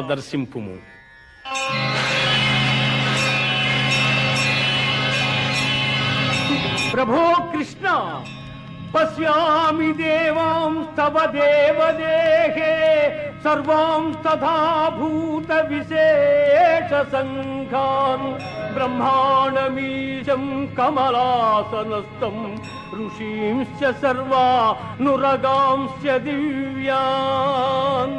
దర్శింపుము. ప్రభో కృష్ణ, పశ్యామి దేవాంస్తవ దేవదేహే సర్వాంస్తథా భూత విశేష సంఘాన్ బ్రహ్మాండమీశం కమలాసనస్థం ఋషీంశ్చ సర్వానురగాంశ్చ దివ్యాన్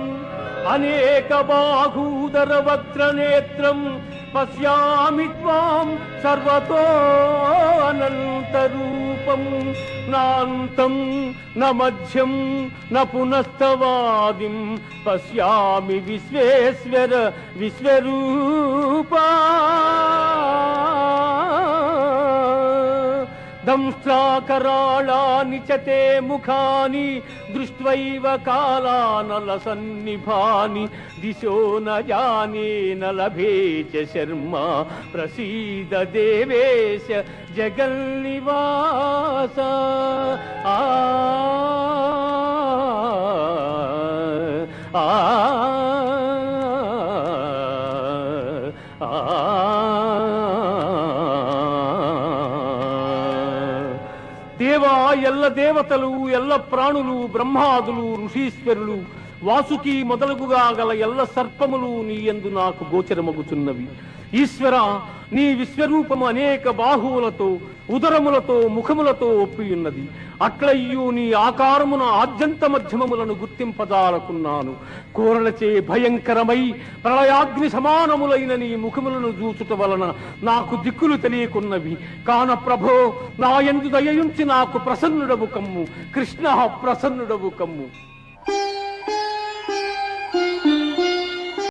అనేక బాహూదర వక్త్రనేత్రం పశ్యామి త్వాం సర్వతో అనంతరూపం నాంతం న మధ్యం న పునస్తవాదిం పశ్యామి విశ్వేశ్వర విశ్వరూపా. దంష్ట్రాకరాళాని చ తే ముఖాని దృష్ట్వైవ కాలానలసన్నిభాని దిశో న జానే న లభే చ శర్మ ప్రసీద దేవేశ జగన్నివాస. ఆ ఆ దేవా, ఎల్ల దేవతలు, ఎల్ల ప్రాణులు, బ్రహ్మాదులు, ఋషీశ్వరులు, వాసుకి మొదలుగుగా గల ఎల్ల సర్పములు నీ యందు నాకు గోచరమగుచున్నవి. ఈశ్వర, నీ విశ్వరూపము అనేక బాహువులతో, ఉదరములతో, ముఖములతో ఒప్పియున్నది. అట్లయ్యూ నీ ఆకారమున ఆద్యంత మధ్యమములను గుర్తింపజాలకున్నాను. కోరలచే భయంకరమై ప్రళయాగ్ని సమానములైన నీ ముఖములను చూచుట వలన నాకు దిక్కులు తెలియకున్నవి. కాన ప్రభో, నా యందు దయయుంచి నాకు ప్రసన్నుడవు కమ్ము. కృష్ణ, ప్రసన్నుడవు కమ్ము.